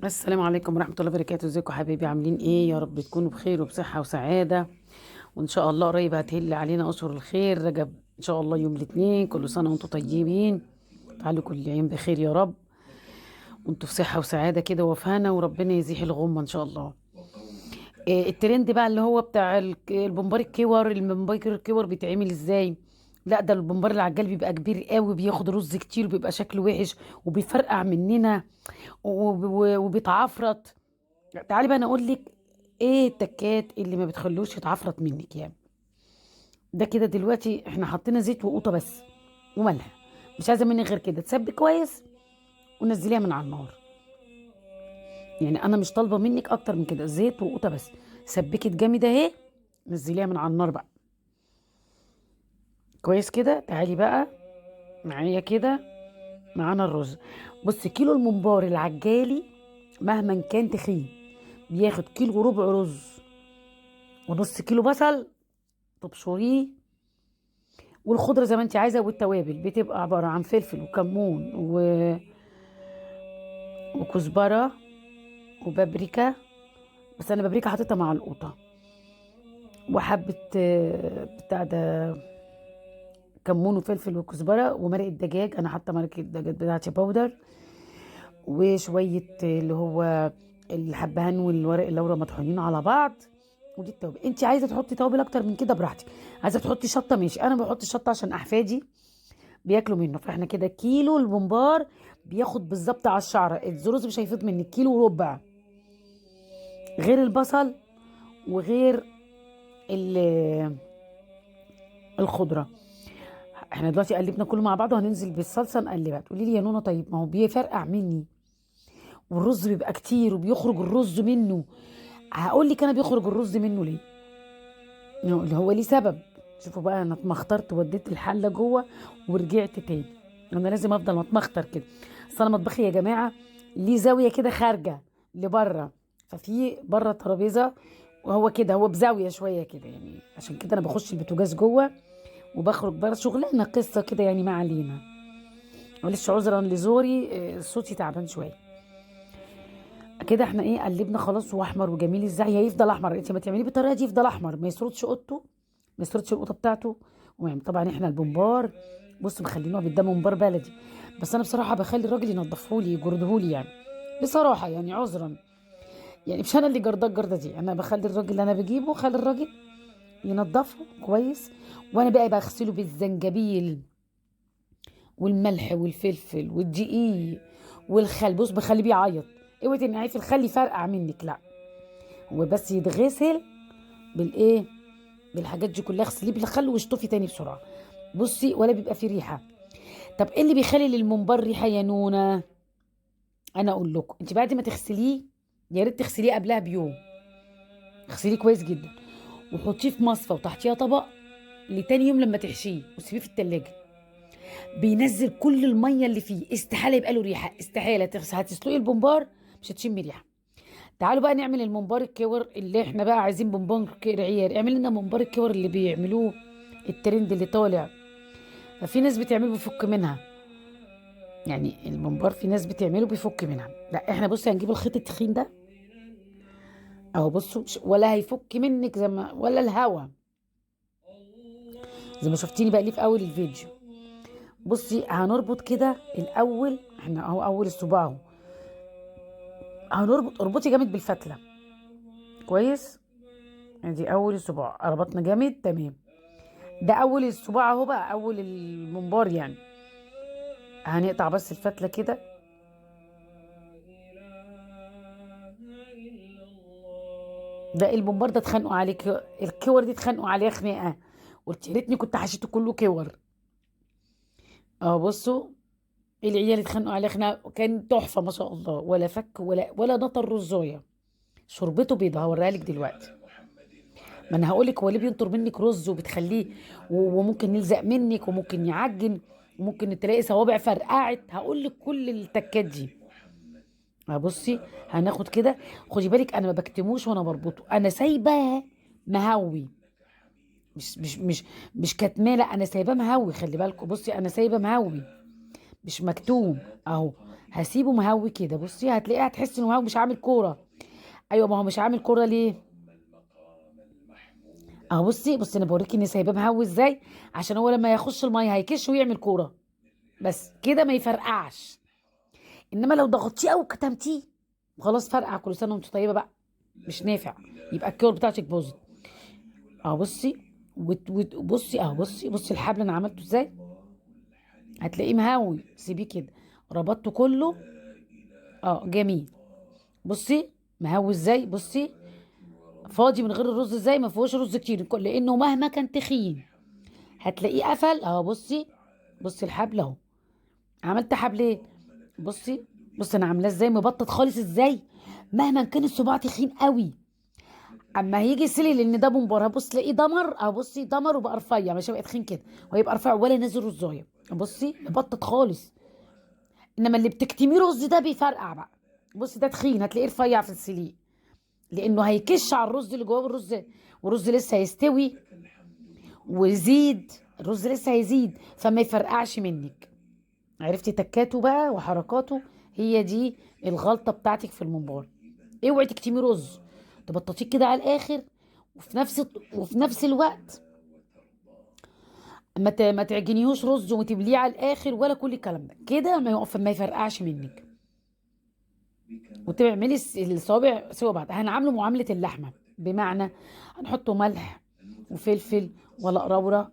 السلام عليكم ورحمة الله وبركاته. ازيكم حبايبي؟ عاملين ايه؟ يا رب تكونوا بخير وبصحة وسعادة، وان شاء الله قريب هتهل علينا اشهر الخير. رجب ان شاء الله يوم الاثنين. كل سنة وانتم طيبين، تعالوا كل عام بخير يا رب، وانتم في صحة وسعادة كده وفهنا، وربنا يزيح الغمة ان شاء الله. إيه الترند بقى اللي هو بتاع البومبار الكور؟ المبكر الكور بيتعمل ازاي؟ لا، ده البومبار العجال بيبقى كبير قوي، بياخد رز كتير، وبيبقى شكله وحش، وبيفرقع مننا، وبيتعفرط. تعالي بقى انا اقول لك ايه التكات اللي ما بتخلوش يتعفرط منك يعني. ده كده دلوقتي احنا حطينا زيت وقوطه بس وملح، مش عايزه منك غير كده. تسبك كويس ونزليها من على النار. يعني انا مش طالبه منك اكتر من كده، زيت وقوطه بس. سبكت جامد اهي، نزليها من على النار بقى. كويس كده. تعالي بقى معايا كده، معانا الرز. بص، كيلو الممبار العجالي مهما كان تخين بياخد كيلو وربع رز، ونص كيلو بصل تبشريه، والخضره زي ما انت عايزه، والتوابل بتبقى عباره عن فلفل وكمون وكزبره وبابريكا. بس انا بابريكا حطيتها مع القوطه، وحبه بتاع ده، كمون وفلفل وكزبره، ومرق الدجاج. انا حاطه مرق الدجاج بتاعتي باودر، وشويه اللي هو الحبهان والورق اللورا مطحونين على بعض. ودي التوابل. انت عايزه تحطي توابل اكتر من كده براحتك، عايزه تحطي شطه ماشي. انا بحط الشطه عشان احفادي بياكلوا منه. فاحنا كده كيلو الممبار بياخد بالظبط على الشعره. الزروز مش هيفيض منك كيلو وربع، غير البصل وغير ال- الخضره. احنا دلوقتي قلبنا كله مع بعض، وهننزل بالصلصه نقلبها. تقولي لي يا نونا طيب ما هو بيفرقع مني، والرز بيبقى كتير وبيخرج الرز منه. هقول لك انا بيخرج الرز منه ليه، اللي هو ليه سبب. شوفوا بقى، انا اتمخطرت وديت الحله جوه ورجعت تاني. انا لازم افضل متمخطر كده. اصل انا مطبخي يا جماعه ليه زاويه كده خارجه لبره، ففي بره ترابيزه، وهو كده هو بزاويه شويه كده يعني. عشان كده انا بخش البوتاجاز جوه وبخرج بره. شغلانه قصه كده يعني، ما علينا. معلش عذرا لزوري، صوتي تعبان شويه كده. احنا ايه، قلبنا خلاص، واحمر وجميل. ازاي هيفضل احمر؟ انت ما تعمليه بالطريقه دي يفضل احمر، ما يسردش اوضته، ما يسردش القوطه بتاعته. طبعا احنا البومبار، بص مخلينه ده ممبار بلدي. بس انا بصراحه بخلي الراجل ينضفهولي يجردهولي يعني، بصراحه يعني عذرا. يعني مش انا اللي جرداه الجرده دي، انا بخلي الراجل اللي انا بجيبه، خلي الراجل ينضفه كويس. وانا بقى بغسله بالزنجبيل والملح والفلفل والدقيق والخل. بص بخليه بيعيط، اوعي تنقعيه في الخل يفرقع منك، لا. هو بس يتغسل بالايه، بالحاجات دي كلها. اغسليه بالخل واشطفي تاني بسرعه. بصي، ولا بيبقى فيه ريحه. طب ايه اللي بيخلي للممبار ريحه يا نونا؟ انا اقول لكم، انت بعد ما تغسليه، يا ريت تغسليه قبلها بيوم. اغسليه كويس جدا، وحطيه في مصفى وتحتيها طبق لتاني يوم لما تحشيه، وسيبيه في التلاجة. بينزل كل الميه اللي فيه. استحاله يبقى له ريحه، استحاله. هتسلقي البومبار مش هتشمي ريحه. تعالوا بقى نعمل الممبار الكور اللي احنا بقى عايزين. بومبار عيار، اعمل لنا ممبار الكور اللي بيعملوه، الترند اللي طالع. ففي ناس بتعمله بيفك منها، يعني الممبار في ناس بتعمله بيفك منها. لا احنا بصي هنجيب الخيط التخين ده اهو. بصوا ولا هيفك منك زي ما، ولا الهوا زي ما شفتيني بقى ليه في اول الفيديو. بصي هنربط كده الاول، احنا اهو اول الصباع اهو. هنربط، اربطي جامد بالفتله كويس. ادي اول الصباع، ربطنا جامد تمام. ده اول الصباع اهو، بقى اول الممبار يعني. هنقطع بس الفتله كده. ده الممبار ده اتخانقوا عليه، الكور دي اتخانقوا عليها خناقه. قلت يا ريتني كنت حشيته كله كور. اه بصوا، العيال اتخانقوا عليه خناقه، كان تحفه ما شاء الله، ولا فك ولا نطر رزايه. شربته بيضه هوريها لك دلوقتي. ما انا هقول لك هو ليه بينطر منك رز وبتخليه، وممكن يلزق منك، وممكن يعجن، وممكن تلاقي صوابع فرقعت. هقول لك كل التكات دي. بصي هناخد كده. خدي بالك انا ما بكتموش وانا بربطه، انا سايباه مهوي. مش كتماه، لا انا سايباه مهوي. خلي بالكم، بصي انا سايبه مهوي مش مكتوم اهو. هسيبه مهوي كده. بصي هتلاقيه، هتحس انه مهوي مش عامل كوره. ايوه، ما هو مش عامل كوره ليه؟ اهو بصي انا بوريكي ان سايباه مهوي ازاي، عشان هو لما يخش الميه هيكش ويعمل كوره، بس كده ما يفرقعش. انما لو ضغطتيه او كتمتيه خلاص فرقع. كل سنه وانت طيبه بقى، مش نافع، يبقى الكور بتاعتك باظت. اهو بصي، بصي اهو بصي الحبل انا عملته ازاي. هتلاقيه مهوي، سيبيه كده. ربطته كله. اه جميل. بصي مهوي ازاي، بصي فاضي من غير الرز ازاي، ما فيهوش رز كتير لانه مهما كان تخين هتلاقيه قفل. اهو بصي الحبل اهو، عملت حبلين. بصي انا عاملاه ازاي مبطط خالص ازاي، مهما كان الصباع تخين قوي. اما هيجي يسلي لان ده بمبار هبص تلاقيه دمر. اهو بصي دمر وبقى رفيع، مش هيبقى تخين كده، وهيبقى رفيع ولا نازل رزايه. بصي مبطط خالص. انما اللي بتكتميه رز ده بيفرقع بقى. بصي ده تخين هتلاقيه رفيع في السليق، لانه هيكش على الرز اللي جواه. والرز لسه هيستوي ويزيد. الرز لسه هيزيد فما يفرقعش منك. عرفتي تكاته بقى وحركاته؟ هي دي الغلطه بتاعتك في الممبار. اوعي تكتمي رز، تبططيه كده على الاخر، وفي نفس الوقت ما تعجنيهوش رز وتبليه على الاخر، ولا كل الكلام ده كده ما يقف، ما يفرقعش منك. وتعملي الصوابع سوا بعض. هنعامله معامله اللحمه، بمعنى هنحطه ملح وفلفل ورق لورا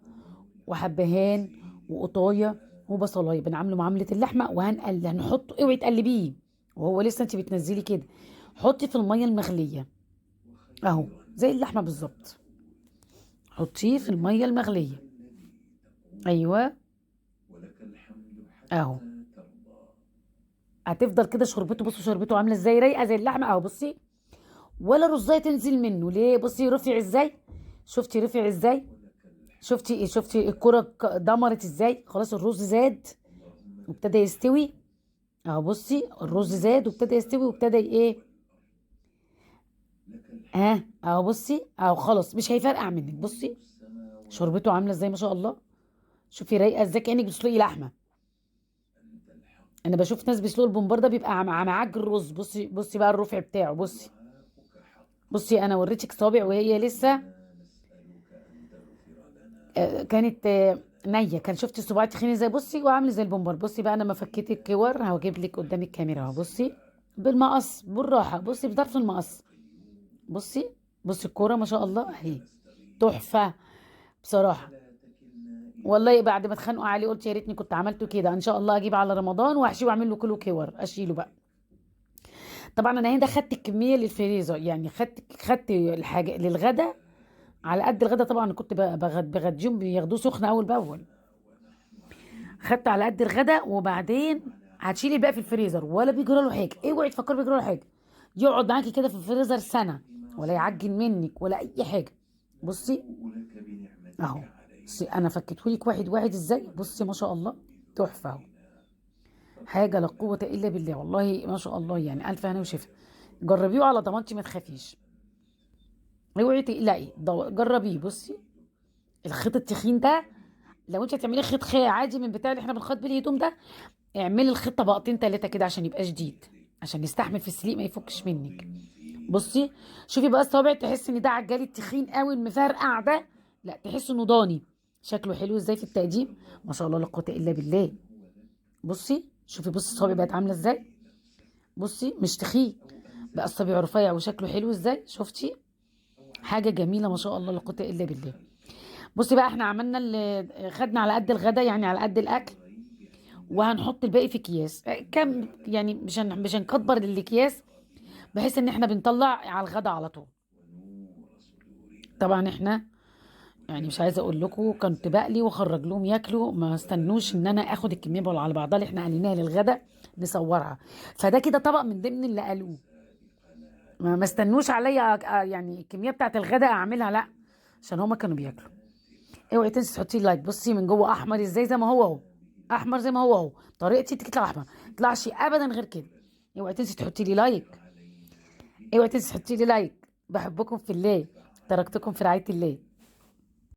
وحبهان وقطايه وبصلايه، بنعامله معامله اللحمه. هنحطه، اوعي تقلبيه وهو لسه انت بتنزلي كده. حطي في الميه المغليه اهو زي اللحمه بالظبط. حطيه في الميه المغليه. ايوه اهو. هتفضل كده شربته. بصوا شربته عامله ازاي، رايقه زي اللحمه اهو. بصي ولا رزايه تنزل منه ليه. بصي رفع ازاي، شفتي رفع ازاي؟ شفتي الكرة دمرت ازاي؟ خلاص الرز زاد وابتدى يستوي. اهو بصي الرز زاد وابتدى يستوي وابتدى ايه. ها اهو بصي اهو خلاص مش هيفرقع منك. بصي شربته عامله ازاي ما شاء الله. شوفي رايقه ازاي كانك بتسلقي لحمه. انا بشوف ناس بيسلقوا البمبار ده بيبقى معاج الرز. بصي بقى الرفع بتاعه. بصي انا وريتك صابع وهي لسه كانت نيه. كان شفتي صباعي تخينه ازاي، بصي وعامله زي البومبار. بصي بقى انا ما فكيت الكور، هجيب لك قدام الكاميرا اهو. بصي بالمقص بالراحه، بصي بطرف المقص. بصي الكوره ما شاء الله اهي، تحفه بصراحه. والله بعد ما اتخانقوا عليه قلت يا ريتني كنت عملته كده. ان شاء الله اجيب على رمضان واحشيه واعمل له كيلو كور اشيله بقى. طبعا انا هنا خدت الكميه للفريزر، يعني خدت الحاجه للغدا على قد الغدا. طبعا أنا كنت بغديهم بياخدوه سخن اول باول. خدت على قد الغدا، وبعدين هتشيلي الباقي في الفريزر ولا بيجرى له حاجه. اوعي تفكري بيجرى له حاجه، يقعد معاكي كده في الفريزر سنه ولا يعجن منك ولا اي حاجه. بصي اهو. بصي انا فكيتهولك واحد واحد ازاي. بصي ما شاء الله تحفه اهو. حاجه لا قوه الا بالله، والله ما شاء الله. يعني الف هنا وشفا. جربيه على ضمانتي ما تخافيش. اوعي تقلقي، جربيه. بصي الخيط التخين ده، لو انت هتعملي خيط عادي من بتاع اللي احنا بنخيط بيه الهدوم ده، اعملي الخيط طبقتين تلاتة كده عشان يبقى شديد، عشان يستحمل في السليق ما يفكش منك. بصي شوفي بقى الصوابع، تحس ان ده عجالي التخين قوي المفرقع ده، لا تحس انه ضاني. شكله حلو ازاي في التقديم، ما شاء الله لا قوه الا بالله. شوفي الصوابع بقت عامله ازاي. بصي مش تخين بقى، الصابع رفيع وشكله حلو ازاي. شفتي حاجه جميله ما شاء الله لا قوه الا بالله. بصي بقى احنا عملنا اللي خدنا على قد الغدا، يعني على قد الاكل، وهنحط الباقي في اكياس كم، يعني مش هنكبر الاكياس، بحيث ان احنا بنطلع على الغدا على طول. طبعا احنا يعني مش عايزه اقول لكم كنت بقلي واخرج لهم ياكلوا، ما استنوش ان انا اخد الكميه على بعضها اللي احنا قليناها للغدا نصورها. فده كده طبق من ضمن اللي قالوه. ما استنوش عليا يعني الكميه بتاعت الغدا اعملها، لا، عشان هما كانوا بياكلوا. اوعي تنسي تحطي لايك. بصي من جوه احمر ازاي، زي ما هو اهو، احمر زي ما هو اهو. طريقتي تطلع احمر، ما تطلعش ابدا غير كده. اوعي تنسي تحطي لي لايك. اوعي تنسي تحطي لي لايك. بحبكم في الله، تركتكم في رعايه الله.